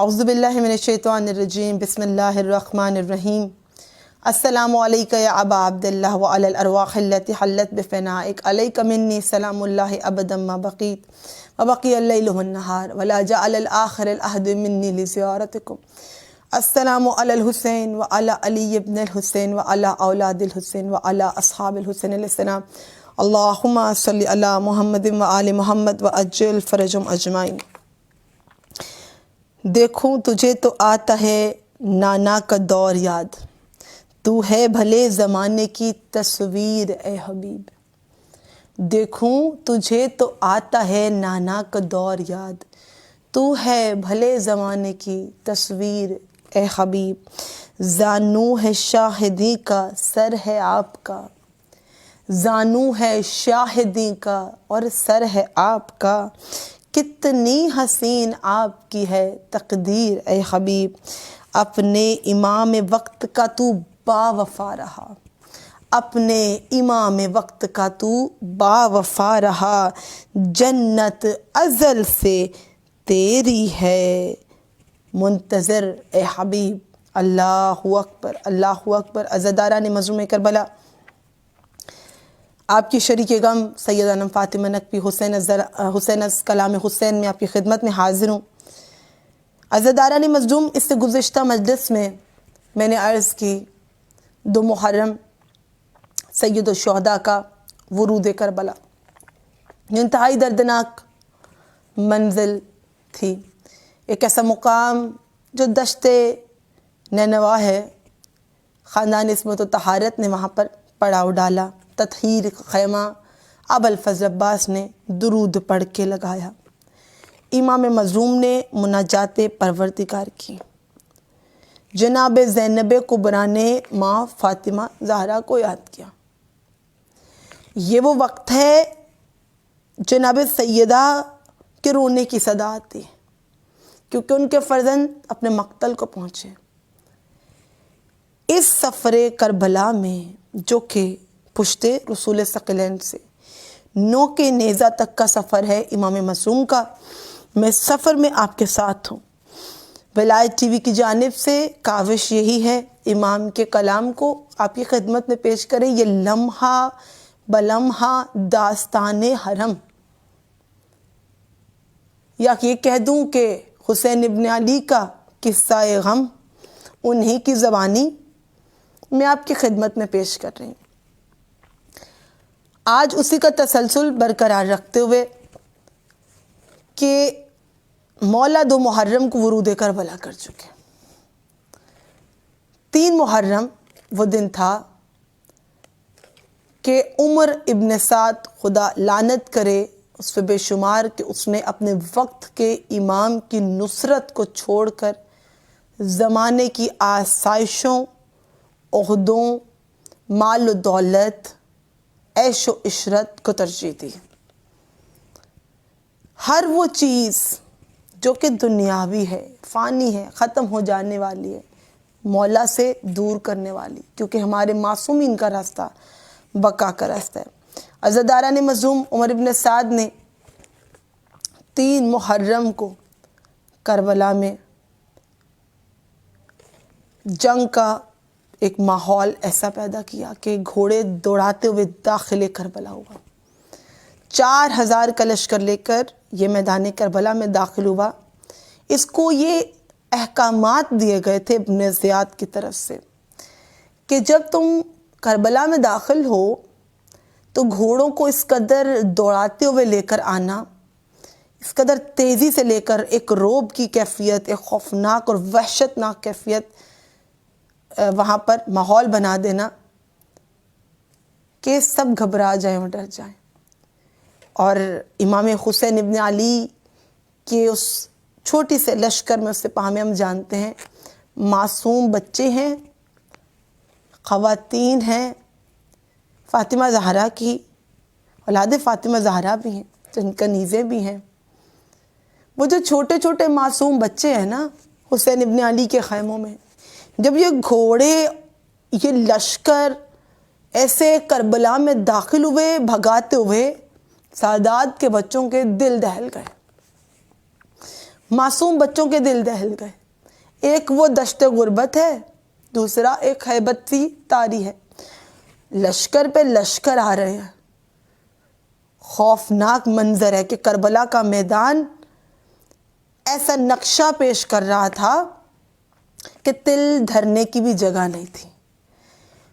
اعوذ باللہ من الشیطان الرجیم بسم اللہ الرحمن الرحیم السلام علیکہ یا ابا عبداللہ وعلی الارواح التي حلت بفنائک علیک منی سلام اللہ ابدا ما بقیت وبقی اللیل والنہار ولا جعل الآخر العہد منی لزیارتکم السلام علی الحسین وعلی علی ابن الحسین وعلی اولاد الحسین وعلی اصحاب الحسین علیہ السلام اللہم صلی علی محمد وآل محمد وعجل فرجہم اجمعین۔ دیکھوں تجھے تو آتا ہے نانا کا دور یاد، تو ہے بھلے زمانے کی تصویر اے حبیب۔ دیکھوں تجھے تو آتا ہے نانا کا دور یاد، تو ہے بھلے زمانے کی تصویر اے حبیب۔ زانو ہے شاہدی کا سر ہے آپ کا، زانو ہے شاہدی کا اور سر ہے آپ کا، کتنی حسین آپ کی ہے تقدیر اے حبیب۔ اپنے امام وقت کا تو با وفا رہا، اپنے امام وقت کا تو با وفا رہا، جنت ازل سے تیری ہے منتظر اے حبیب۔ اللہ اکبر اللہ اکبر۔ عزاداران مظلوم کربلا، آپ کی شریک غم سیدہ فاطمہ نقوی حسین از کلام حسین میں آپ کی خدمت میں حاضر ہوں۔ عزاداران مظلوم، اس سے گزشتہ مجلس میں نے عرض کی 2 محرم سید الشہداء کا ورود کربلا، انتہائی دردناک منزل تھی، ایک ایسا مقام جو دشت نینوا ہے۔ خاندان عصمت و طہارت نے وہاں پر پڑاؤ ڈالا، تطہیر خیمہ ابوالفضل عباس نے درود پڑھ کے لگایا، امام مظلوم نے مناجات پروردگار کی، جناب زینب کبریٰ نے ماں فاطمہ زہرا کو یاد کیا۔ یہ وہ وقت ہے جناب سیدہ کے رونے کی صدا آتی، کیونکہ ان کے فرزند اپنے مقتل کو پہنچے۔ اس سفر کربلا میں جو کہ پشت رسول ثقلین سے نوک نیزہ تک کا سفر ہے امام معصوم کا، میں سفر میں آپ کے ساتھ ہوں۔ ولایت ٹی وی کی جانب سے کاوش یہی ہے امام کے کلام کو آپ کی خدمت میں پیش کریں۔ یہ لمحہ بلمحہ داستان حرم، یا یہ کہہ دوں کہ حسین ابن علی کا قصہ غم، انہی کی زبانی میں آپ کی خدمت میں پیش کر رہی ہوں۔ آج اسی کا تسلسل برقرار رکھتے ہوئے کہ مولا 2 محرم کو ورود کربلا کر چکے، 3 محرم وہ دن تھا کہ عمر ابن سعد خدا لعنت کرے اس پہ بے شمار، کہ اس نے اپنے وقت کے امام کی نصرت کو چھوڑ کر زمانے کی آسائشوں، عہدوں، مال و دولت، عیش و عشرت کو ترجیح دی۔ ہر وہ چیز جو کہ دنیاوی ہے، فانی ہے، ختم ہو جانے والی ہے، مولا سے دور کرنے والی، کیونکہ ہمارے معصومین کا راستہ بقا کا راستہ ہے۔ عزاداران مظلوم، عمر ابن سعد نے 3 محرم کو کربلا میں جنگ کا ایک ماحول ایسا پیدا کیا کہ گھوڑے دوڑاتے ہوئے داخل کربلا ہوا۔ 4000 کا لشکر لے کر یہ میدان کربلا میں داخل ہوا۔ اس کو یہ احکامات دیے گئے تھے ابن زیاد کی طرف سے کہ جب تم کربلا میں داخل ہو تو گھوڑوں کو اس قدر دوڑاتے ہوئے لے کر آنا، اس قدر تیزی سے لے کر ایک رعب کی کیفیت، ایک خوفناک اور وحشتناک کیفیت وہاں پر ماحول بنا دینا کہ سب گھبرا جائیں اور ڈر جائیں۔ اور امام حسین ابن علی کے اس چھوٹی سے لشکر میں اس سپاہ میں ہم جانتے ہیں معصوم بچے ہیں، خواتین ہیں، فاطمہ زہرا کی اولاد فاطمہ زہرا بھی ہیں، جن کنیزیں بھی ہیں۔ وہ جو چھوٹے چھوٹے معصوم بچے ہیں نا حسین ابن علی کے خیموں میں، جب یہ گھوڑے، یہ لشکر ایسے کربلا میں داخل ہوئے بھگاتے ہوئے، سادات کے بچوں کے دل دہل گئے۔ معصوم بچوں کے دل دہل گئے. ایک وہ دشت غربت ہے, دوسرا ایک ہیبتی طاری ہے. لشکر پہ لشکر آ رہے ہیں. خوفناک منظر ہے کہ کربلا کا میدان ایسا نقشہ پیش کر رہا تھا کہ تل دھرنے کی بھی جگہ نہیں تھی.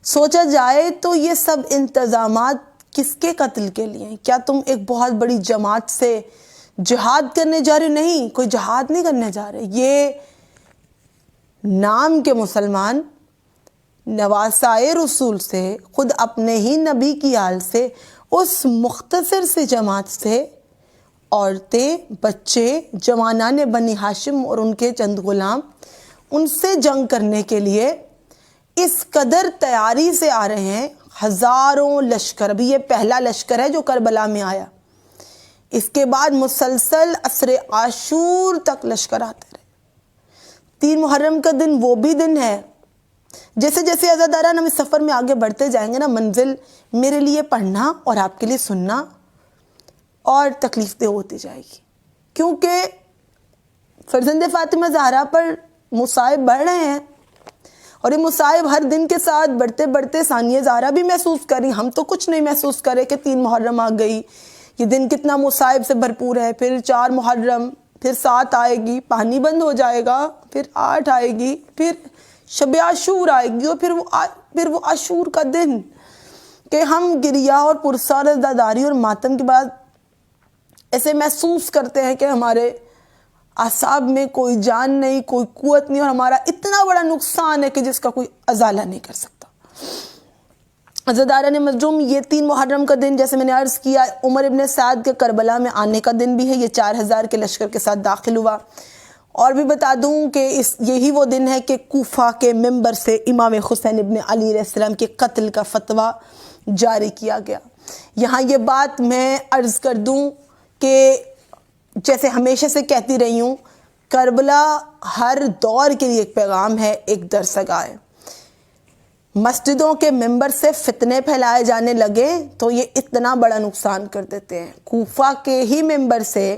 سوچا جائے تو یہ سب انتظامات کس کے قتل کے لیے ہیں؟ کیا تم ایک بہت بڑی جماعت سے جہاد کرنے جا رہے؟ نہیں, کوئی جہاد نہیں کرنے جا رہے. یہ نام کے مسلمان نواسائے رسول سے, خود اپنے ہی نبی کی آل سے, اس مختصر سی جماعت سے, عورتیں, بچے, جوانان بنی ہاشم اور ان کے چند غلام, ان سے جنگ کرنے کے لیے اس قدر تیاری سے آ رہے ہیں. ہزاروں لشکر. ابھی یہ پہلا لشکر ہے جو کربلا میں آیا. اس کے بعد مسلسل عصر عاشور تک لشکر آتے رہے. 3 محرم کا دن وہ بھی دن ہے. جیسے جیسے عزاداران ہم اس سفر میں آگے بڑھتے جائیں گے نا, منزل میرے لیے پڑھنا اور آپ کے لیے سننا اور تکلیف دہ ہوتی جائے گی, کیونکہ فرزند فاطمہ زہرا پر مصائب بڑھ رہے ہیں. اور یہ مصائب ہر دن کے ساتھ بڑھتے بڑھتے ثانیہ زہرا بھی محسوس کری. ہم تو کچھ نہیں محسوس کرے کہ 3 محرم آ گئی, یہ دن کتنا مصائب سے بھرپور ہے. پھر 4 محرم, پھر 7 آئے گی, پانی بند ہو جائے گا, پھر 8 آئے گی, پھر شب عاشور آئے گی, اور پھر وہ عاشور کا دن کہ ہم گریا اور پرسا رضاداری اور ماتم کے بعد ایسے محسوس کرتے ہیں کہ ہمارے اعصاب میں کوئی جان نہیں, کوئی قوت نہیں, اور ہمارا اتنا بڑا نقصان ہے کہ جس کا کوئی ازالہ نہیں کر سکتا. عزاداران مظلوم, یہ 3 محرم کا دن جیسے میں نے عرض کیا عمر ابن سعد کے کربلا میں آنے کا دن بھی ہے. یہ 4000 کے لشکر کے ساتھ داخل ہوا. اور بھی بتا دوں کہ یہی وہ دن ہے کہ کوفہ کے ممبر سے امام حسین ابن علی علیہ السلام کے قتل کا فتویٰ جاری کیا گیا. یہاں یہ بات میں عرض کر دوں کہ جیسے ہمیشہ سے کہتی رہی ہوں, کربلا ہر دور کے لیے ایک پیغام ہے, ایک درسگاہ ہے. مسجدوں کے ممبر سے فتنے پھیلائے جانے لگے تو یہ اتنا بڑا نقصان کر دیتے ہیں. کوفہ کے ہی ممبر سے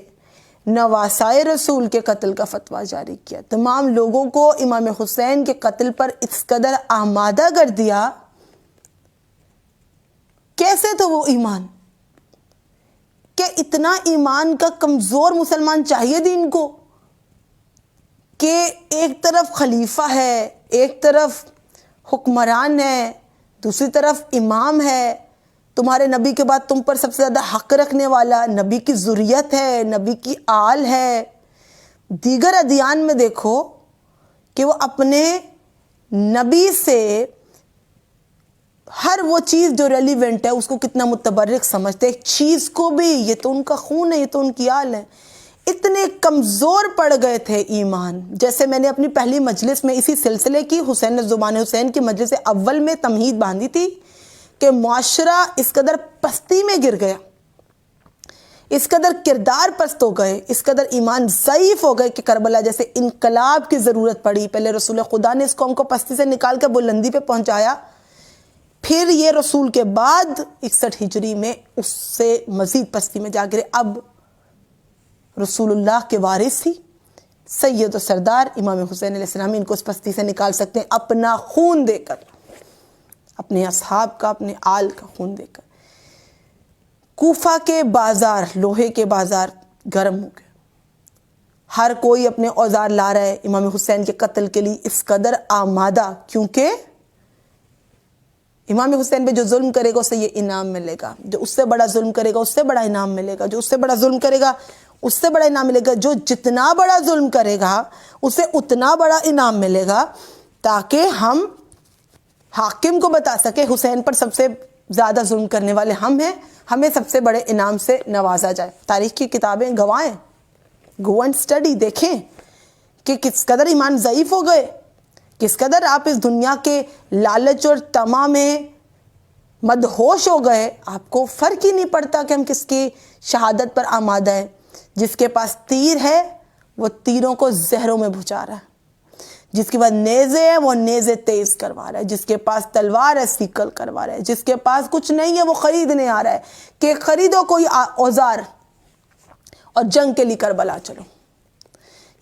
نواسائے رسول کے قتل کا فتویٰ جاری کیا. تمام لوگوں کو امام حسین کے قتل پر اس قدر آمادہ کر دیا. کیسے تو وہ ایمان کہ اتنا ایمان کا کمزور مسلمان چاہیے دین کو کہ ایک طرف خلیفہ ہے, ایک طرف حکمران ہے, دوسری طرف امام ہے, تمہارے نبی کے بعد تم پر سب سے زیادہ حق رکھنے والا, نبی کی ذریت ہے, نبی کی آل ہے. دیگر ادیان میں دیکھو کہ وہ اپنے نبی سے ہر وہ چیز جو ریلیونٹ ہے اس کو کتنا متبرک سمجھتے. ایک چیز کو بھی یہ تو ان کا خون ہے, یہ تو ان کی آل ہے. اتنے کمزور پڑ گئے تھے ایمان. جیسے میں نے اپنی پہلی مجلس میں اسی سلسلے کی حسین زبان حسین کی مجلس اول میں تمہید باندھی تھی کہ معاشرہ اس قدر پستی میں گر گیا, اس قدر کردار پست ہو گئے, اس قدر ایمان ضعیف ہو گئے کہ کربلا جیسے انقلاب کی ضرورت پڑی. پہلے رسول خدا نے اس قوم کو پستی سے نکال کر بلندی پہ پہنچایا, پھر یہ رسول کے بعد 61 ہجری میں اس سے مزید پستی میں جا گرے. اب رسول اللہ کے وارث ہی سید و سردار امام حسین علیہ السلام ان کو اس پستی سے نکال سکتے ہیں اپنا خون دے کر, اپنے اصحاب کا, اپنے آل کا خون دے کر. کوفہ کے بازار, لوہے کے بازار گرم ہو گئے. ہر کوئی اپنے اوزار لا رہا ہے امام حسین کے قتل کے لیے اس قدر آمادہ, کیونکہ امام حسین پہ جو ظلم کرے گا اسے یہ انعام ملے گا, جو اس سے بڑا ظلم کرے گا اس سے بڑا انعام ملے گا, جو اس سے بڑا ظلم کرے گا اس سے بڑا انعام ملے گا, جو جتنا بڑا ظلم کرے گا اسے اتنا بڑا انعام ملے گا, تاکہ ہم حاکم کو بتا سکے حسین پر سب سے زیادہ ظلم کرنے والے ہم ہیں, ہمیں سب سے بڑے انعام سے نوازا جائے. تاریخ کی کتابیں گواہیں, گو اینڈ اسٹڈی, دیکھیں کہ کس قدر ایمان ضعیف ہو گئے, کس قدر آپ اس دنیا کے لالچ اور طمع میں مدہوش ہو گئے. آپ کو فرق ہی نہیں پڑتا کہ ہم کس کی شہادت پر آمادہ ہیں. جس کے پاس تیر ہے وہ تیروں کو زہروں میں بھجا رہا ہے, جس کے پاس نیزے ہے وہ نیزے تیز کروا رہا ہے, جس کے پاس تلوار ہے سیکل کروا رہا ہے, جس کے پاس کچھ نہیں ہے وہ خریدنے آ رہا ہے کہ خریدو کوئی اوزار اور جنگ کے لیے کربلا چلو.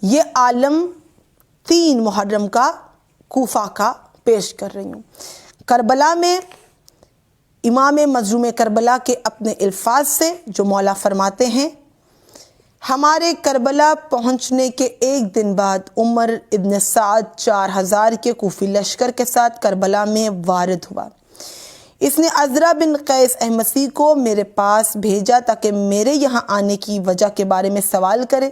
یہ عالم 3 محرم کا کوفہ کا پیش کر رہی ہوں۔ کربلا میں امام مظلوم کربلا کے اپنے الفاظ سے جو مولا فرماتے ہیں، ہمارے کربلا پہنچنے کے 1 دن بعد عمر ابن سعد 4000 کے کوفی لشکر کے ساتھ کربلا میں وارد ہوا۔ اس نے عزرا بن قیس احمسی کو میرے پاس بھیجا تاکہ میرے یہاں آنے کی وجہ کے بارے میں سوال کرے۔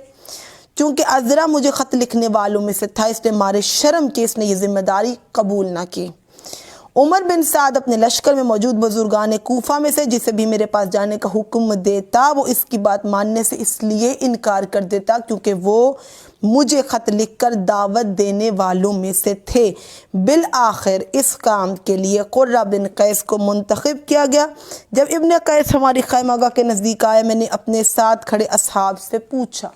چونکہ عزرا مجھے خط لکھنے والوں میں سے تھا، اس لیے مارے شرم کے اس نے یہ ذمہ داری قبول نہ کی۔ عمر بن سعد اپنے لشکر میں موجود بزرگان کوفہ میں سے جسے بھی میرے پاس جانے کا حکم دیتا، وہ اس کی بات ماننے سے اس لیے انکار کر دیتا کیونکہ وہ مجھے خط لکھ کر دعوت دینے والوں میں سے تھے۔ بالآخر اس کام کے لیے قرہ بن قیس کو منتخب کیا گیا۔ جب ابن قیس ہماری خیمہ گاہ کے نزدیک آیا، میں نے اپنے ساتھ کھڑے اصحاب سے پوچھا،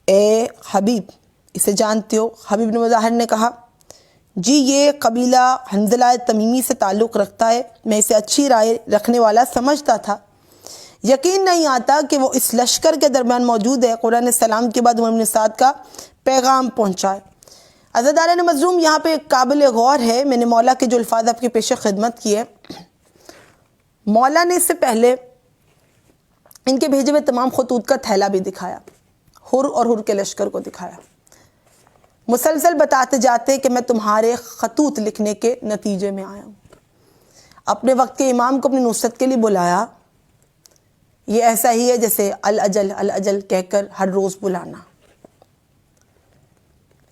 اے حبیب، اسے جانتے ہو؟ حبیب بن مظاہر نے کہا، جی یہ قبیلہ حنظلہ تمیمی سے تعلق رکھتا ہے۔ میں اسے اچھی رائے رکھنے والا سمجھتا تھا، یقین نہیں آتا کہ وہ اس لشکر کے درمیان موجود ہے۔ قرآن السلام کے بعد عمر بن سعد کا پیغام پہنچا ہے۔ عزاداران مظلوم، یہاں پہ قابل غور ہے، میں نے مولا کے جو الفاظ آپ کے پیش خدمت کیے، مولا نے اس سے پہلے ان کے بھیجے ہوئے تمام خطوط کا تھیلا بھی دکھایا، حر اور حر کے لشکر کو دکھایا، مسلسل بتاتے جاتے کہ میں تمہارے خطوط لکھنے کے نتیجے میں آیا ہوں۔ اپنے وقت کے امام کو اپنی نصرت کے لیے بلایا۔ یہ ایسا ہی ہے جیسے الاجل الاجل کہہ کر ہر روز بلانا،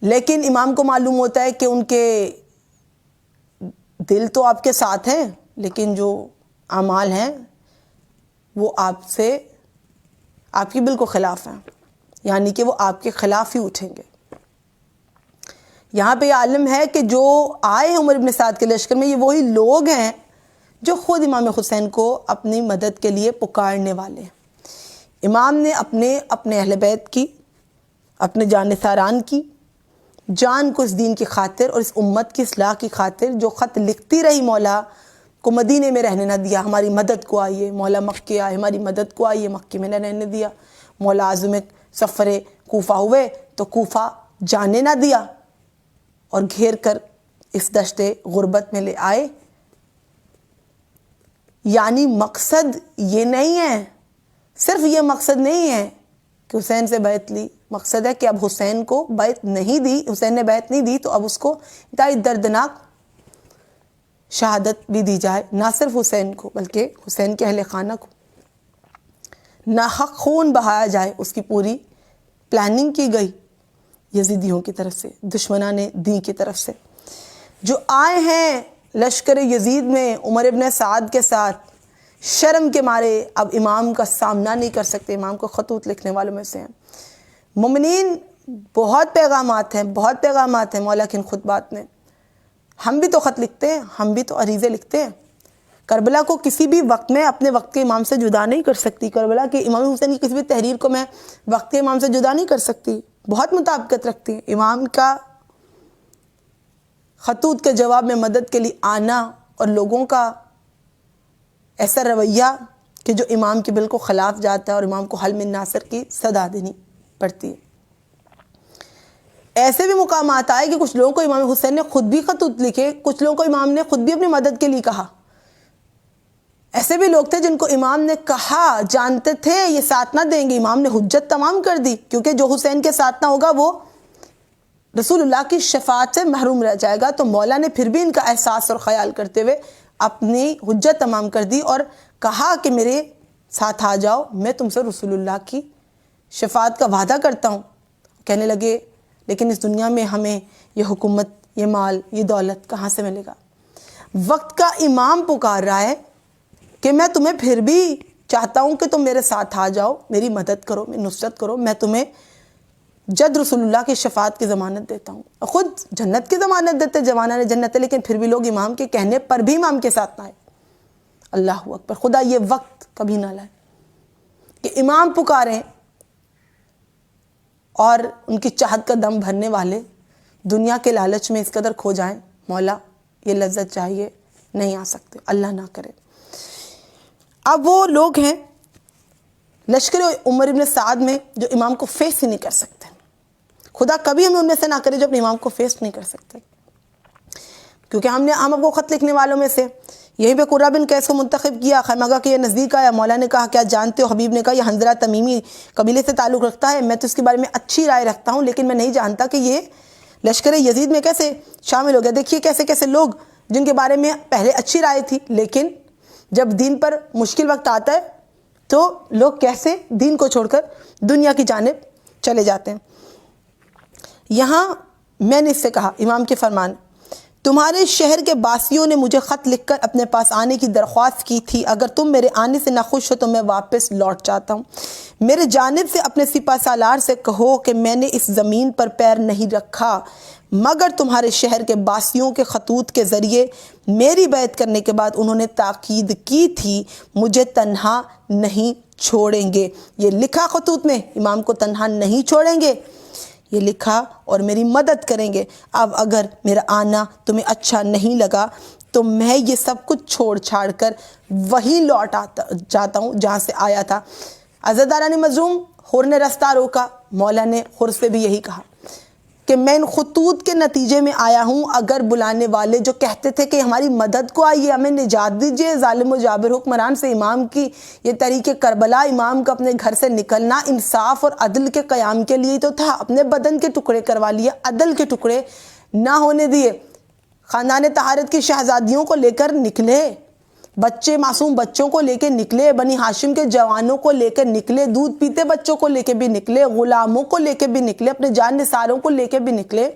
لیکن امام کو معلوم ہوتا ہے کہ ان کے دل تو آپ کے ساتھ ہیں، لیکن جو اعمال ہیں وہ آپ کی بالکل خلاف ہیں، یعنی کہ وہ آپ کے خلاف ہی اٹھیں گے۔ یہاں پہ یہ عالم ہے کہ جو آئے ہیں عمر بن سعد کے لشکر میں، یہ وہی لوگ ہیں جو خود امام حسین کو اپنی مدد کے لیے پکارنے والے ہیں۔ امام نے اپنے اہل بیت کی، اپنے جانثاران کی جان کو اس دین کی خاطر اور اس امت کی اصلاح کی خاطر جو خط لکھتی رہی، مولا کو مدینے میں رہنے نہ دیا، ہماری مدد کو آئیے۔ مولا مکے آئے، ہماری مدد کو آئیے، مکے میں نہ رہنے دیا۔ مولا اعظم سفر کوفہ ہوئے تو کوفہ جانے نہ دیا اور گھیر کر اس دشت غربت میں لے آئے۔ یعنی مقصد یہ نہیں ہے، صرف یہ مقصد نہیں ہے کہ حسین سے بیعت لی، مقصد ہے کہ اب حسین کو بیعت نہیں دی، حسین نے بیعت نہیں دی تو اب اس کو انتہائی دردناک شہادت بھی دی جائے، نہ صرف حسین کو بلکہ حسین کے اہل خانہ کو ناحق خون بہایا جائے۔ اس کی پوری پلاننگ کی گئی یزیدیوں کی طرف سے، دشمنان دین کی طرف سے۔ جو آئے ہیں لشکر یزید میں عمر ابن سعد کے ساتھ، شرم کے مارے اب امام کا سامنا نہیں کر سکتے، امام کو خطوط لکھنے والوں میں سے ہیں۔ مومنین، بہت پیغامات ہیں مولا کی ان خطبات میں۔ ہم بھی تو خط لکھتے ہیں، ہم بھی تو عریضے لکھتے ہیں۔ کربلا کو کسی بھی وقت میں اپنے وقت کے امام سے جدا نہیں کر سکتی، کربلا کے امام حسین کی کسی بھی تحریر کو میں وقت کے امام سے جدا نہیں کر سکتی، بہت مطابقت رکھتی ہیں۔ امام کا خطوط کے جواب میں مدد کے لیے آنا اور لوگوں کا ایسا رویہ کہ جو امام کے بالکل خلاف جاتا ہے اور امام کو حل من ناصر کی صدا دینی پڑتی ہے۔ ایسے بھی مقامات آئے کہ کچھ لوگوں کو امام حسین نے خود بھی خطوط لکھے، کچھ لوگوں کو امام نے خود بھی اپنی مدد کے لیے کہا۔ ایسے بھی لوگ تھے جن کو امام نے کہا، جانتے تھے یہ ساتھ نہ دیں گے، امام نے حجت تمام کر دی، کیونکہ جو حسین کے ساتھ نہ ہوگا وہ رسول اللہ کی شفاعت سے محروم رہ جائے گا۔ تو مولا نے پھر بھی ان کا احساس اور خیال کرتے ہوئے اپنی حجت تمام کر دی اور کہا کہ میرے ساتھ آ جاؤ، میں تم سے رسول اللہ کی شفاعت کا وعدہ کرتا ہوں۔ کہنے لگے لیکن اس دنیا میں ہمیں یہ حکومت، یہ مال، یہ دولت کہاں سے ملے گا؟ وقت کا امام پکار رہا ہے کہ میں تمہیں پھر بھی چاہتا ہوں کہ تم میرے ساتھ آ جاؤ، میری مدد کرو، میری نصرت کرو، میں تمہیں جد رسول اللہ کی شفاعت کی ضمانت دیتا ہوں۔ خود جنت کی ضمانت دیتے، جوانان جنت ہے، لیکن پھر بھی لوگ امام کے کہنے پر بھی امام کے ساتھ نہ آئے۔ اللہ اکبر، خدا یہ وقت کبھی نہ لائے کہ امام پکاریں اور ان کی چاہت کا دم بھرنے والے دنیا کے لالچ میں اس قدر کھو جائیں۔ مولا یہ لذت چاہیے، نہیں آ سکتے، اللہ نہ کرے۔ اب وہ لوگ ہیں لشکر عمر ابن سعد میں جو امام کو فیس ہی نہیں کر سکتے. خدا کبھی ہمیں ان میں سے نہ کرے جو اپنے امام کو فیس نہیں کر سکتے. کیونکہ ہم اب وہ خط لکھنے والوں میں سے یہیں پہ قرہ بن قیس کو منتخب کیا. خیمگہ کے یہ نزدیک آیا. مولا نے کہا کیا جانتے ہو؟ حبیب نے کہا یہ حنظلہ تمیمی قبیلے سے تعلق رکھتا ہے. میں تو اس کے بارے میں اچھی رائے رکھتا ہوں لیکن میں نہیں جانتا کہ یہ لشکر یزید میں کیسے شامل ہو گیا. دیکھیے کیسے کیسے لوگ جن کے بارے میں پہلے اچھی رائے تھی لیکن جب دین پر مشکل وقت آتا ہے تو لوگ کیسے دین کو چھوڑ کر دنیا کی جانب چلے جاتے ہیں. یہاں میں نے اس سے کہا امام کے فرمان تمہارے شہر کے باسیوں نے مجھے خط لکھ کر اپنے پاس آنے کی درخواست کی تھی. اگر تم میرے آنے سے ناخوش ہو تو میں واپس لوٹ جاتا ہوں. میرے جانب سے اپنے سپہ سالار سے کہو کہ میں نے اس زمین پر پیر نہیں رکھا مگر تمہارے شہر کے باسیوں کے خطوط کے ذریعے میری بیعت کرنے کے بعد انہوں نے تاکید کی تھی مجھے تنہا نہیں چھوڑیں گے. یہ لکھا خطوط میں امام کو تنہا نہیں چھوڑیں گے یہ لکھا اور میری مدد کریں گے. اب اگر میرا آنا تمہیں اچھا نہیں لگا تو میں یہ سب کچھ چھوڑ چھاڑ کر وہی لوٹ جاتا ہوں جہاں سے آیا تھا. عزاداران مظلوم خور نے رستہ روکا. مولا نے خور سے بھی یہی کہا کہ میں ان خطوط کے نتیجے میں آیا ہوں. اگر بلانے والے جو کہتے تھے کہ ہماری مدد کو آئیے ہمیں نجات دیجیے ظالم و جابر حکمران سے امام کی یہ تحریک کربلا امام کا اپنے گھر سے نکلنا انصاف اور عدل کے قیام کے لیے تو تھا. اپنے بدن کے ٹکڑے کروا لیے عدل کے ٹکڑے نہ ہونے دیے. خاندان طہارت کی شہزادیوں کو لے کر نکلے بچے معصوم بچوں کو لے کے نکلے بنی ہاشم کے جوانوں کو لے کے نکلے دودھ پیتے بچوں کو لے کے بھی نکلے غلاموں کو لے کے بھی نکلے اپنے جان نثاروں کو لے کے بھی نکلے.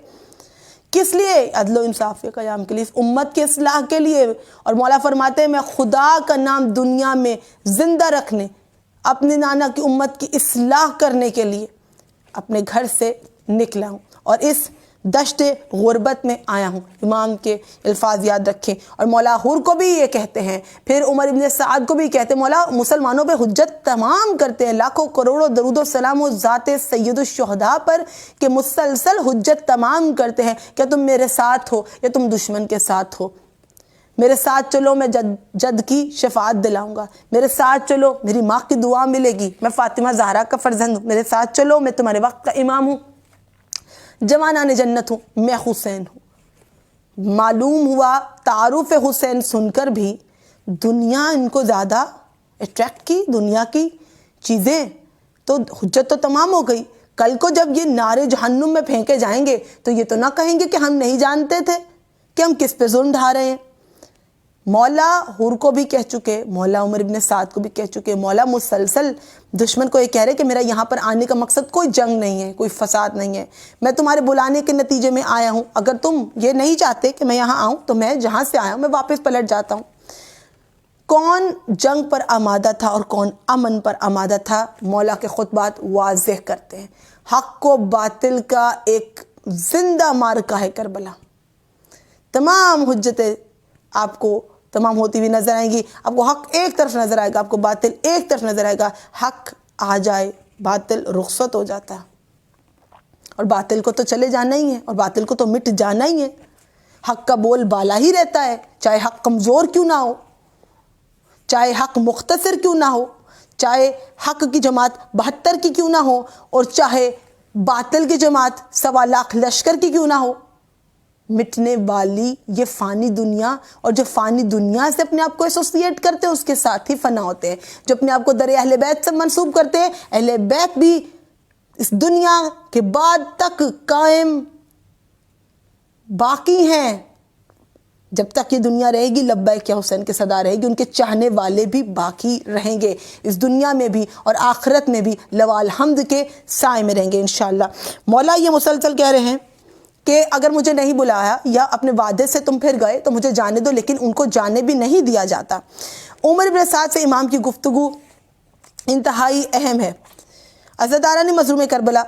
کس لیے؟ عدل و انصاف کے قیام کے لیے اس امت کے اصلاح کے لیے. اور مولا فرماتے ہیں میں خدا کا نام دنیا میں زندہ رکھنے اپنے نانا کی امت کی اصلاح کرنے کے لیے اپنے گھر سے نکلا ہوں اور اس دشت غربت میں آیا ہوں. امام کے الفاظ یاد رکھیں. اور مولا حور کو بھی یہ کہتے ہیں پھر عمر ابن سعد کو بھی کہتے ہیں مولا مسلمانوں پہ حجت تمام کرتے ہیں لاکھوں کروڑوں درود و سلام و ذات سید الشہداء پر کہ مسلسل حجت تمام کرتے ہیں کیا تم میرے ساتھ ہو یا تم دشمن کے ساتھ ہو. میرے ساتھ چلو میں جد کی شفاعت دلاؤں گا. میرے ساتھ چلو میری ماں کی دعا ملے گی. میں فاطمہ زہرا کا فرزند ہوں. میرے ساتھ چلو میں تمہارے وقت کا امام ہوں. جوانان جنت ہوں. میں حسین ہوں. معلوم ہوا تعارف حسین سن کر بھی دنیا ان کو زیادہ اٹریکٹ کی. دنیا کی چیزیں تو حجت تو تمام ہو گئی. کل کو جب یہ نعرے جہنم میں پھینکے جائیں گے تو یہ تو نہ کہیں گے کہ ہم نہیں جانتے تھے کہ ہم کس پہ ظلم ڈھا رہے ہیں. مولا حور کو بھی کہہ چکے مولا عمر ابن سعد کو بھی کہہ چکے. مولا مسلسل دشمن کو یہ کہہ رہے کہ میرا یہاں پر آنے کا مقصد کوئی جنگ نہیں ہے کوئی فساد نہیں ہے. میں تمہارے بلانے کے نتیجے میں آیا ہوں. اگر تم یہ نہیں چاہتے کہ میں یہاں آؤں تو میں جہاں سے آیا ہوں میں واپس پلٹ جاتا ہوں. کون جنگ پر آمادہ تھا اور کون امن پر آمادہ تھا مولا کے خطبات واضح کرتے ہیں. حق و باطل کا ایک زندہ معرکہ ہے کربلا. تمام حجتیں آپ کو تمام ہوتی ہوئی نظر آئیں گی. آپ کو حق ایک طرف نظر آئے گا آپ کو باطل ایک طرف نظر آئے گا. حق آ جائے باطل رخصت ہو جاتا ہے اور باطل کو تو چلے جانا ہی ہے اور باطل کو تو مٹ جانا ہی ہے. حق کا بول بالا ہی رہتا ہے چاہے حق کمزور کیوں نہ ہو چاہے حق مختصر کیوں نہ ہو چاہے حق کی جماعت 72 کی کیوں نہ ہو اور چاہے باطل کی جماعت 1.25 لاکھ لشکر کی کیوں نہ ہو. مٹنے والی یہ فانی دنیا اور جو فانی دنیا سے اپنے آپ کو ایسوسیٹ کرتے ہیں اس کے ساتھ ہی فنا ہوتے ہیں. جو اپنے آپ کو در اہل بیت سے منسوب کرتے ہیں اہل بیت بھی اس دنیا کے بعد تک قائم باقی ہیں. جب تک یہ دنیا رہے گی لبیک یا حسین کے صدا رہے گی. ان کے چاہنے والے بھی باقی رہیں گے اس دنیا میں بھی اور آخرت میں بھی لوال حمد کے سائے میں رہیں گے انشاءاللہ. مولا یہ مسلسل کہہ رہے ہیں کہ اگر مجھے نہیں بلایا یا اپنے وعدے سے تم پھر گئے تو مجھے جانے دو لیکن ان کو جانے بھی نہیں دیا جاتا. عمر ابن سعد سے امام کی گفتگو انتہائی اہم ہے. عزاداران مظلوم کربلا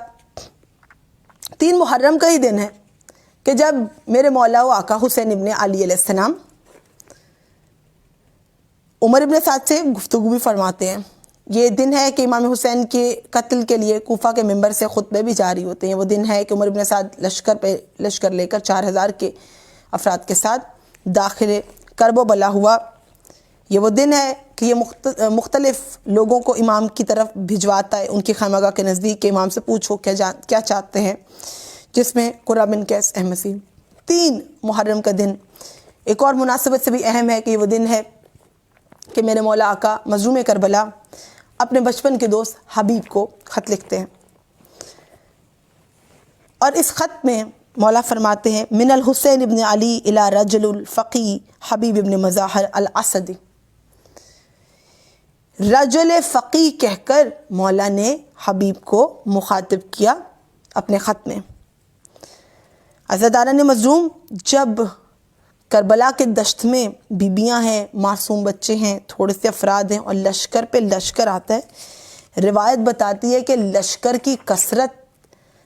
3 محرم کا ہی دن ہے کہ جب میرے مولا و آقا حسین ابن علی علیہ السلام عمر ابن سعد سے گفتگو بھی فرماتے ہیں. یہ دن ہے کہ امام حسین کے قتل کے لیے کوفہ کے ممبر سے خطبے بھی جاری ہوتے ہیں. وہ دن ہے کہ عمر ابن سعد لشکر لے کر 4000 کے افراد کے ساتھ داخل کرب و بلا ہوا. یہ وہ دن ہے کہ یہ مختلف لوگوں کو امام کی طرف بھجواتا ہے ان کی خیمگاہ کے نزدیک کہ امام سے پوچھو کیا چاہتے ہیں، جس میں قرہ بن قیس احمد سی۔ 3 محرم کا دن ایک اور مناسبت سے بھی اہم ہے کہ یہ وہ دن ہے کہ میرے مولا آقا مظلوم کربلا اپنے بچپن کے دوست حبیب کو خط لکھتے ہیں، اور اس خط میں مولا فرماتے ہیں من الحسین ابن علی الی رجل الفقی حبیب ابن مظاہر الاسدی۔ رجل فقی کہہ کر مولا نے حبیب کو مخاطب کیا اپنے خط میں۔ عزاداران مظلوم، جب کربلا کے دشت میں بیبیاں ہیں، معصوم بچے ہیں، تھوڑے سے افراد ہیں اور لشکر پہ لشکر آتا ہے، روایت بتاتی ہے کہ لشکر کی کثرت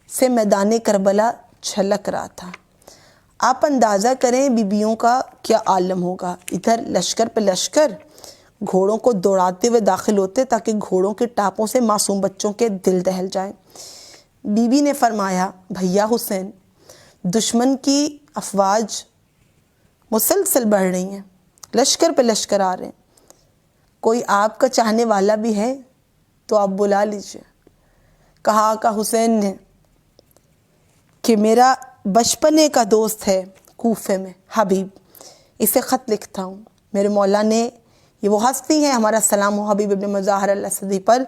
سے میدان کربلا چھلک رہا تھا۔ آپ اندازہ کریں بیبیوں کا کیا عالم ہوگا، ادھر لشکر پہ لشکر گھوڑوں کو دوڑاتے ہوئے داخل ہوتے تاکہ گھوڑوں کے ٹاپوں سے معصوم بچوں کے دل دہل جائیں۔ بی بی نے فرمایا بھیا حسین، دشمن کی افواج مسلسل بڑھ رہی ہیں، لشکر پہ لشکر آ رہے ہیں، کوئی آپ کا چاہنے والا بھی ہے تو آپ بلا لیجئے۔ کہا آقا حسین نے کہ میرا بچپنے کا دوست ہے کوفے میں حبیب، اسے خط لکھتا ہوں۔ میرے مولا نے، یہ وہ ہستی ہیں، ہمارا سلام ہو حبیب ابن مظاہر الاسدی پر،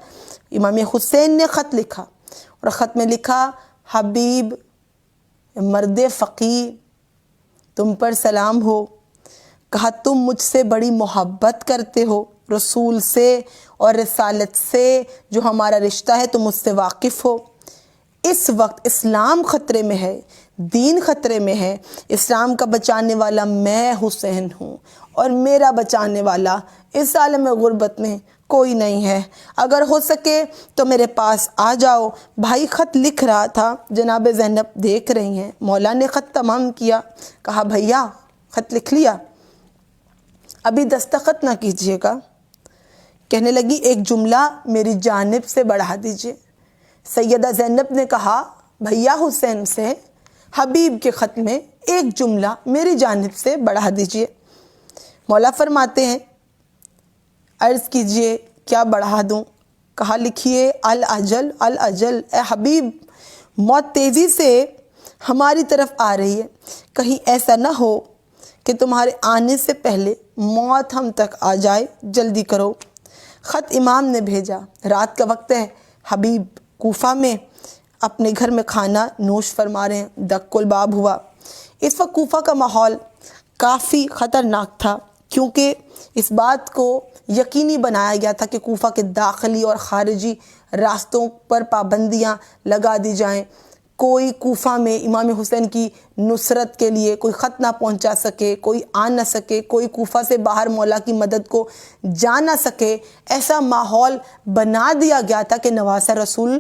امام حسین نے خط لکھا اور خط میں لکھا حبیب مرد فقی تم پر سلام ہو، کہا تم مجھ سے بڑی محبت کرتے ہو، رسول سے اور رسالت سے جو ہمارا رشتہ ہے تم مجھ سے واقف ہو۔ اس وقت اسلام خطرے میں ہے، دین خطرے میں ہے، اسلام کا بچانے والا میں حسین ہوں اور میرا بچانے والا اس عالم غربت میں کوئی نہیں ہے، اگر ہو سکے تو میرے پاس آ جاؤ۔ بھائی خط لکھ رہا تھا، جناب زینب دیکھ رہی ہیں، مولا نے خط تمام کیا، کہا بھیا خط لکھ لیا، ابھی دستخط نہ کیجیے گا۔ کہنے لگی ایک جملہ میری جانب سے بڑھا دیجیے۔ سیدہ زینب نے کہا بھیا حسین سے حبیب کے خط میں ایک جملہ میری جانب سے بڑھا دیجیے۔ مولا فرماتے ہیں عرض کیجئے کیا بڑھا دوں؟ کہا لکھیے الاجل الاجل، اے حبیب موت تیزی سے ہماری طرف آ رہی ہے، کہیں ایسا نہ ہو کہ تمہارے آنے سے پہلے موت ہم تک آ جائے، جلدی کرو۔ خط امام نے بھیجا، رات کا وقت ہے، حبیب کوفہ میں اپنے گھر میں کھانا نوش فرما رہے ہیں، دق الباب ہوا۔ اس وقت کوفہ کا ماحول کافی خطرناک تھا، کیونکہ اس بات کو یقینی بنایا گیا تھا کہ کوفہ کے داخلی اور خارجی راستوں پر پابندیاں لگا دی جائیں، کوئی کوفہ میں امام حسین کی نصرت کے لیے کوئی خط نہ پہنچا سکے، کوئی آ نہ سکے، کوئی کوفہ سے باہر مولا کی مدد کو جا نہ سکے۔ ایسا ماحول بنا دیا گیا تھا کہ نواسہ رسول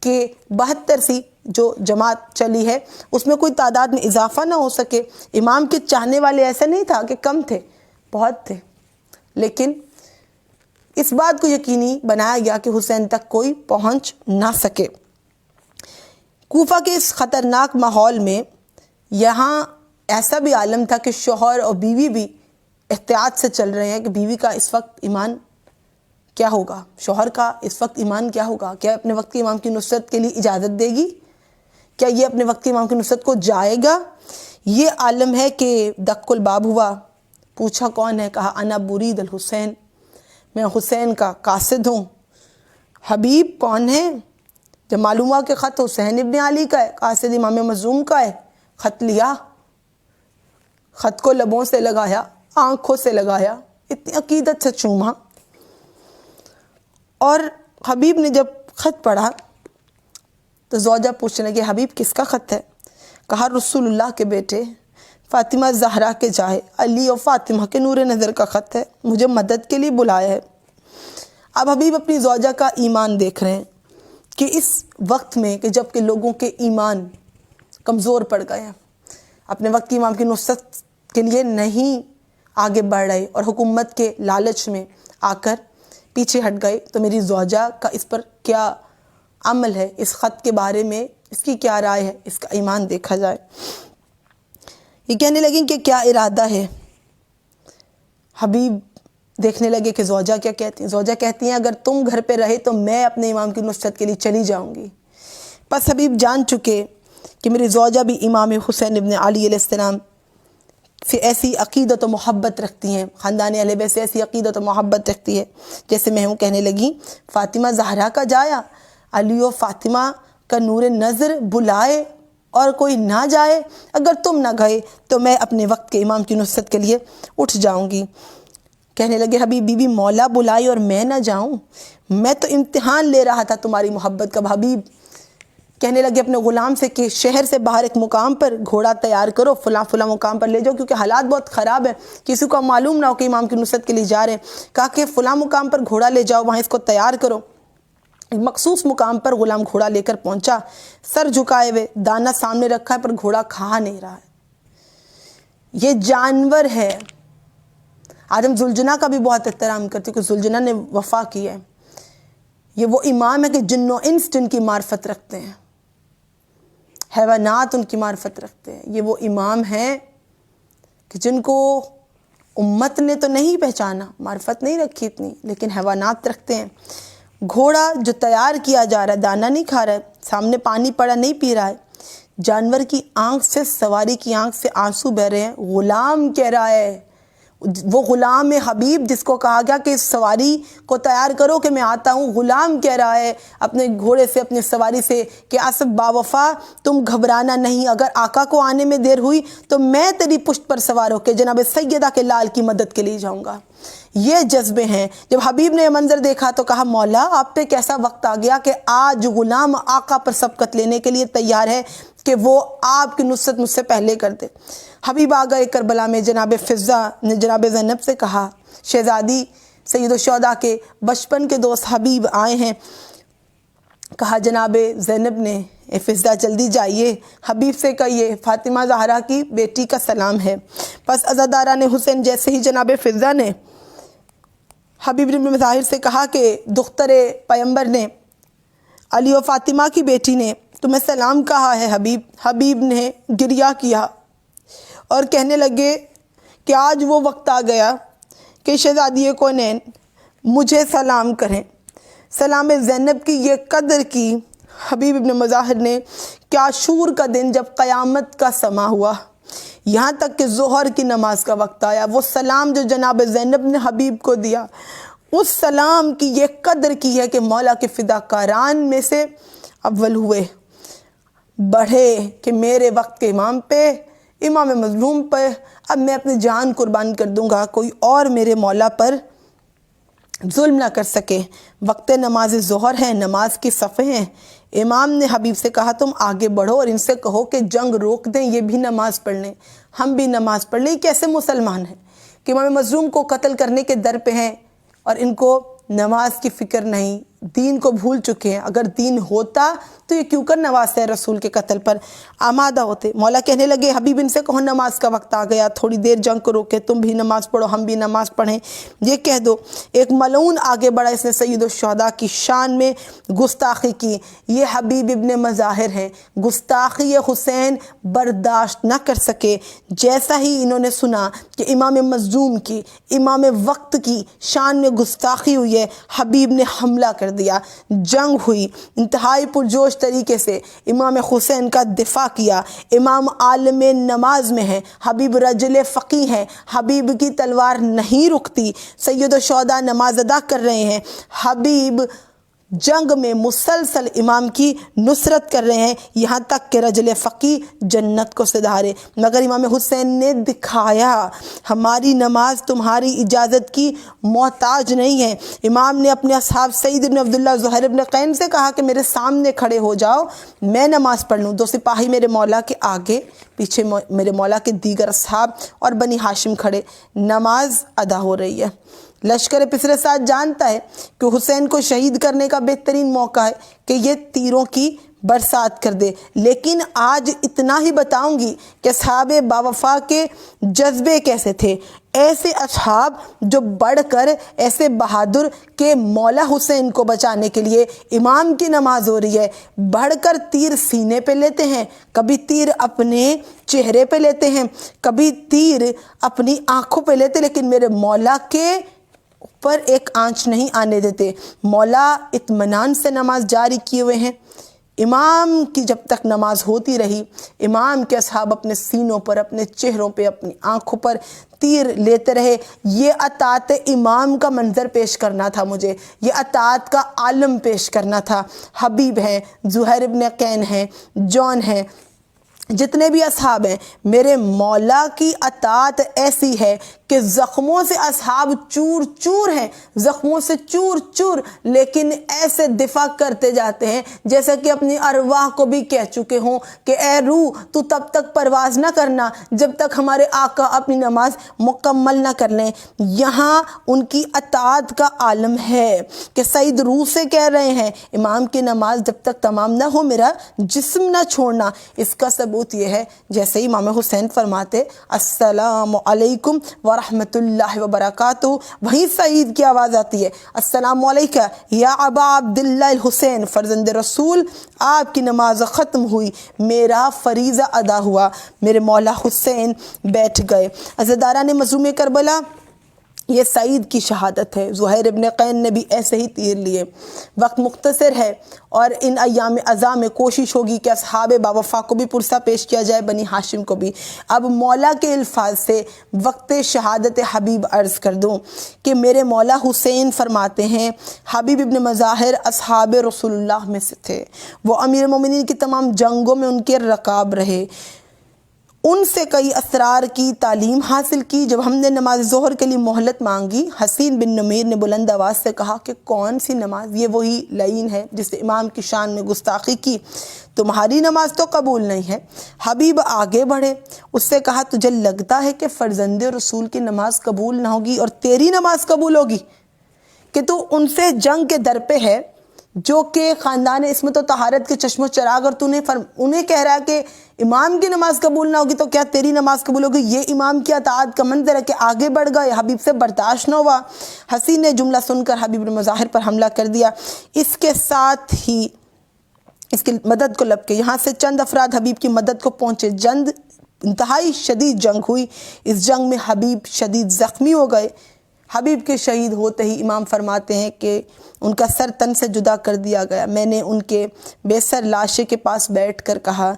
کے 72 سی جو جماعت چلی ہے اس میں کوئی تعداد میں اضافہ نہ ہو سکے۔ امام کے چاہنے والے ایسا نہیں تھا کہ کم تھے، بہت تھے، لیکن اس بات کو یقینی بنایا گیا کہ حسین تک کوئی پہنچ نہ سکے۔ کوفہ کے اس خطرناک ماحول میں یہاں ایسا بھی عالم تھا کہ شوہر اور بیوی بھی احتیاط سے چل رہے ہیں کہ بیوی کا اس وقت ایمان کیا ہوگا، شوہر کا اس وقت ایمان کیا ہوگا، کیا اپنے وقت کے امام کی نصرت کے لیے اجازت دے گی، کیا یہ اپنے وقت کے امام کی نصرت کو جائے گا۔ یہ عالم ہے کہ دق الباب ہوا، پوچھا کون ہے، کہا انا برید الحسین، میں حسین کا قاصد ہوں۔ حبیب کون ہے؟ جب معلوم ہوا کہ خط حسین ابن علی کا ہے، قاصد امام مظلوم کا ہے، خط لیا، خط کو لبوں سے لگایا، آنکھوں سے لگایا، اتنی عقیدت سے چوما، اور حبیب نے جب خط پڑھا تو زوجہ پوچھنے لگے حبیب کس کا خط ہے؟ کہا رسول اللہ کے بیٹے فاطمہ زہرا کے جائے علی اور فاطمہ کے نور نظر کا خط ہے، مجھے مدد کے لیے بلایا ہے۔ اب حبیب اپنی زوجہ کا ایمان دیکھ رہے ہیں کہ اس وقت میں کہ جب کہ لوگوں کے ایمان کمزور پڑ گئے ہیں، اپنے وقت کی امام کی نصرت کے لیے نہیں آگے بڑھ رہے اور حکومت کے لالچ میں آ کر پیچھے ہٹ گئے، تو میری زوجہ کا اس پر کیا عمل ہے، اس خط کے بارے میں اس کی کیا رائے ہے، اس کا ایمان دیکھا جائے۔ یہ کہنے لگیں کہ کیا ارادہ ہے؟ حبیب دیکھنے لگے کہ زوجہ کیا کہتی ہیں. زوجہ کہتی ہیں اگر تم گھر پہ رہے تو میں اپنے امام کی نصرت کے لیے چلی جاؤں گی. پس حبیب جان چکے کہ میری زوجہ بھی امام حسین ابن علی علیہ السلام سے ایسی عقیدت و محبت رکھتی ہیں، خاندان اہل بیت سے ایسی عقیدت و محبت رکھتی ہے. جیسے میں ہوں کہنے لگی فاطمہ زہرا کا جایا، علی و فاطمہ کا نور نظر بلائے اور کوئی نہ جائے، اگر تم نہ گئے تو میں اپنے وقت کے امام کی نصرت کے لیے اٹھ جاؤں گی. کہنے لگے حبیب بی بی مولا بلائی اور میں نہ جاؤں، میں تو امتحان لے رہا تھا تمہاری محبت کا. حبیب کہنے لگے اپنے غلام سے کہ شہر سے باہر ایک مقام پر گھوڑا تیار کرو، فلاں فلاں مقام پر لے جاؤ، کیونکہ حالات بہت خراب ہیں، کسی کو معلوم نہ ہو کہ امام کی نصرت کے لیے جا رہے ہیں. کہا کہ فلاں مقام پر گھوڑا لے جاؤ، وہاں اس کو تیار کرو. ایک مخصوص مقام پر غلام گھوڑا لے کر پہنچا، سر جھکائے ہوئے، دانہ سامنے رکھا ہے پر گھوڑا کھا نہیں رہا ہے. یہ جانور ہے. آج ہم زلجنا کا بھی بہت احترام کرتے کہ زلجنا نے وفا کی ہے. یہ وہ امام ہے کہ جن و انس جن کی معرفت رکھتے ہیں، حیوانات ان کی معرفت رکھتے ہیں. یہ وہ امام ہیں کہ جن کو امت نے تو نہیں پہچانا، معرفت نہیں رکھی اتنی، لیکن حیوانات رکھتے ہیں. گھوڑا جو تیار کیا جا رہا ہے دانہ نہیں کھا رہا ہے، سامنے پانی پڑا نہیں پی رہا ہے، جانور کی آنکھ سے، سواری کی آنکھ سے آنسو بہ رہے ہیں. غلام کہہ رہا ہے، وہ غلام حبیب جس کو کہا گیا کہ اس سواری کو تیار کرو کہ میں آتا ہوں، غلام کہہ رہا ہے اپنے گھوڑے سے، اپنے سواری سے کہ اسب باوفا تم گھبرانا نہیں، اگر آقا کو آنے میں دیر ہوئی تو میں تیری پشت پر سوار ہو کے جناب سیدہ کے لال کی مدد کے لیے جاؤں گا. یہ جذبے ہیں. جب حبیب نے یہ منظر دیکھا تو کہا مولا آپ پہ کیسا وقت آ گیا کہ آج غلام آقا پر سبقت لینے کے لیے تیار ہے کہ وہ آپ کی نصرت مجھ سے پہلے کر دے. حبیب آ گئے کربلا میں. جناب فضہ نے جناب زینب سے کہا، شہزادی سید الشہداء کے بچپن کے دوست حبیب آئے ہیں. کہا جناب زینب نے اے فضہ جلدی جائیے، حبیب سے کہیے فاطمہ زہرا کی بیٹی کا سلام ہے. پس عزادارہ نے حسین جیسے ہی جناب فضہ نے حبیب بن مظاہر سے کہا کہ دختر پیمبر نے، علی و فاطمہ کی بیٹی نے تمہیں سلام کہا ہے. حبیب نے گریہ کیا اور کہنے لگے کہ آج وہ وقت آ گیا کہ شہزادی کونین مجھے سلام کریں. سلام زینب کی یہ قدر کی حبیب ابن مظاہر نے کہ عاشور کا دن جب قیامت کا سما ہوا، یہاں تک کہ ظہر کی نماز کا وقت آیا، وہ سلام جو جناب زینب نے حبیب کو دیا، اس سلام کی یہ قدر کی ہے کہ مولا کے فداکاران میں سے اول ہوئے، بڑھے کہ میرے وقت کے امام پہ، امام مظلوم پہ اب میں اپنی جان قربان کر دوں گا، کوئی اور میرے مولا پر ظلم نہ کر سکے. وقت نماز ظہر ہے، نماز کی صفیں ہیں. امام نے حبیب سے کہا تم آگے بڑھو اور ان سے کہو کہ جنگ روک دیں، یہ بھی نماز پڑھ لیں، ہم بھی نماز پڑھ لیں. یہ کیسے مسلمان ہیں کہ امام مظلوم کو قتل کرنے کے در پہ ہیں اور ان کو نماز کی فکر نہیں، دین کو بھول چکے ہیں. اگر دین ہوتا تو یہ کیوں کر نوازتے رسول کے قتل پر آمادہ ہوتے. مولا کہنے لگے حبیب ان سے کہو نماز کا وقت آ گیا، تھوڑی دیر جنگ کو روکے، تم بھی نماز پڑھو ہم بھی نماز پڑھیں. یہ کہہ دو. ایک ملعون آگے بڑھا، اس نے سید الشہداء کی شان میں گستاخی کی. یہ حبیب ابن مظاہر ہیں، گستاخی حسین برداشت نہ کر سکے. جیسا ہی انہوں نے سنا کہ امام مظلوم کی، امام وقت کی شان میں گستاخی ہوئی ہے، حبیب نے حملہ کر دیا. جنگ ہوئی، انتہائی پرجوش طریقے سے امام حسین کا دفاع کیا. امام عالم نماز میں ہیں، حبیب رجل فقیہ ہیں، حبیب کی تلوار نہیں رکتی. سید الشہداء نماز ادا کر رہے ہیں، حبیب جنگ میں مسلسل امام کی نصرت کر رہے ہیں، یہاں تک کہ رجل فقی جنت کو سدھارے. مگر امام حسین نے دکھایا ہماری نماز تمہاری اجازت کی محتاج نہیں ہے. امام نے اپنے اصحاب سعید بن عبداللہ، زہیر بن قین سے کہا کہ میرے سامنے کھڑے ہو جاؤ، میں نماز پڑھ لوں. دو سپاہی میرے مولا کے آگے، پیچھے میرے مولا کے دیگر اصحاب اور بنی ہاشم کھڑے. نماز ادا ہو رہی ہے. لشکر پسر ساتھ جانتا ہے کہ حسین کو شہید کرنے کا بہترین موقع ہے کہ یہ تیروں کی برسات کر دے. لیکن آج اتنا ہی بتاؤں گی کہ اصحاب باوفا کے جذبے کیسے تھے. ایسے اصحاب جو بڑھ کر، ایسے بہادر کہ مولا حسین کو بچانے کے لیے امام کی نماز ہو رہی ہے، بڑھ کر تیر سینے پہ لیتے ہیں، کبھی تیر اپنے چہرے پہ لیتے ہیں، کبھی تیر اپنی آنکھوں پہ لیتے، لیکن میرے مولا کے پر ایک آنچ نہیں آنے دیتے۔ مولا اطمینان سے نماز جاری کیے ہوئے ہیں۔ امام کی جب تک نماز ہوتی رہی، امام کے اصحاب اپنے سینوں پر، اپنے چہروں پہ، اپنی آنکھوں پر تیر لیتے رہے۔ یہ اطاعت امام کا منظر پیش کرنا تھا مجھے، یہ اطاعت کا عالم پیش کرنا تھا۔ حبیب ہیں، زہیر ابن قین ہیں، جون ہیں، جتنے بھی اصحاب ہیں، میرے مولا کی اطاعت ایسی ہے کہ زخموں سے اصحاب چور چور ہیں، زخموں سے چور چور، لیکن ایسے دفاع کرتے جاتے ہیں جیسا کہ اپنی ارواح کو بھی کہہ چکے ہوں کہ اے روح تو تب تک پرواز نہ کرنا جب تک ہمارے آقا اپنی نماز مکمل نہ کر لیں۔ یہاں ان کی اطاعت کا عالم ہے کہ سعید روح سے کہہ رہے ہیں امام کی نماز جب تک تمام نہ ہو میرا جسم نہ چھوڑنا۔ اس کا ثبوت یہ ہے جیسے امام حسین فرماتے السلام علیکم ورحمۃ اللہ وبرکاتہ، وہیں سعید کی آواز آتی ہے السلام علیکہ یا ابا عبداللہ الحسین، فرزند رسول، آپ کی نماز ختم ہوئی، میرا فریضہ ادا ہوا، میرے مولا حسین بیٹھ گئے۔ عزیزداران مظلوم کربلا، یہ سعید کی شہادت ہے۔ زہیر ابن قین نے بھی ایسے ہی تیر لیے۔ وقت مختصر ہے اور ان ایام عزا میں کوشش ہوگی کہ اصحاب باوفا کو بھی پرسہ پیش کیا جائے، بنی ہاشم کو بھی۔ اب مولا کے الفاظ سے وقت شہادت حبیب عرض کر دوں کہ میرے مولا حسین فرماتے ہیں حبیب ابن مظاہر اصحاب رسول اللہ میں سے تھے، وہ امیر مومنین کی تمام جنگوں میں ان کے رکاب رہے، ان سے کئی اسرار کی تعلیم حاصل کی۔ جب ہم نے نماز ظہر کے لیے مہلت مانگی، حسین بن نمیر نے بلند آواز سے کہا کہ کون سی نماز؟ یہ وہی لعین ہے جس نے امام کی شان میں گستاخی کی، تمہاری نماز تو قبول نہیں ہے۔ حبیب آگے بڑھے، اس سے کہا تجھے لگتا ہے کہ فرزند رسول کی نماز قبول نہ ہوگی اور تیری نماز قبول ہوگی کہ تو ان سے جنگ کے در پہ ہے جو کہ خاندان عصمت و طہارت کے چشم و چراغ، اور تو انہیں کہہ رہا ہے کہ امام کی نماز قبول نہ ہوگی تو کیا تیری نماز قبول ہوگی؟ یہ امام کی اطاعت کا منظر ہے کہ آگے بڑھ گئے، حبیب سے برداشت نہ ہوا۔ حسین نے جملہ سن کر حبیب بن مظاہر پر حملہ کر دیا، اس کے ساتھ ہی اس کی مدد کو لب کے یہاں سے چند افراد حبیب کی مدد کو پہنچے۔ انتہائی شدید جنگ ہوئی، اس جنگ میں حبیب شدید زخمی ہو گئے۔ حبیب کے شہید ہوتے ہی امام فرماتے ہیں کہ ان کا سر تن سے جدا کر دیا گیا۔ میں نے ان کے بے سر لاشے کے پاس بیٹھ کر کہا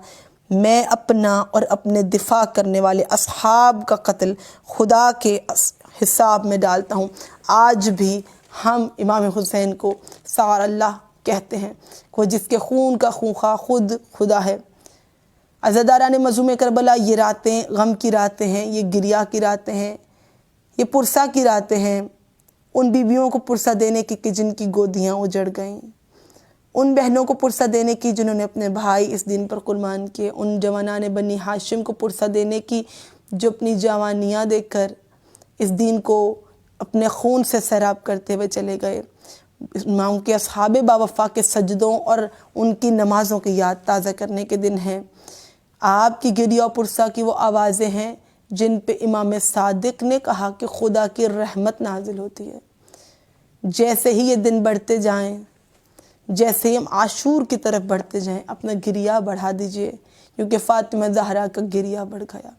میں اپنا اور اپنے دفاع کرنے والے اصحاب کا قتل خدا کے حساب میں ڈالتا ہوں۔ آج بھی ہم امام حسین کو سار اللہ کہتے ہیں، کوئی جس کے خون کا خونخواہ خود خدا ہے۔ عزاداران مظلوم کربلا، یہ راتیں غم کی راتیں ہیں، یہ گریہ کی راتیں ہیں، یہ پرسہ کی راتیں ہیں۔ ان بیویوں کو پرسہ دینے کی کہ جن کی گودیاں اجڑ گئیں، ان بہنوں کو پرسہ دینے کی جنہوں نے اپنے بھائی اس دین پر قربان کیے، ان جوانان بنی ہاشم کو پرسہ دینے کی جو اپنی جوانیاں دے کر اس دین کو اپنے خون سے سیراب کرتے ہوئے چلے گئے۔ امام کے اصحاب باوفا کے سجدوں اور ان کی نمازوں کی یاد تازہ کرنے کے دن ہیں۔ آپ کی گریہ و پرسہ کی وہ آوازیں ہیں جن پہ امام صادق نے کہا کہ خدا کی رحمت نازل ہوتی ہے۔ جیسے ہی یہ دن بڑھتے جائیں، جیسے ہی ہم عاشور کی طرف بڑھتے جائیں، اپنا گریہ بڑھا دیجئے، کیونکہ فاطمہ زہرا کا گریہ بڑھ گیا۔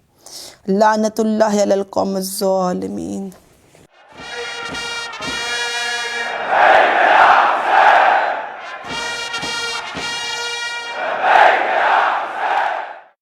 لعنت اللہ علی القوم الظالمین۔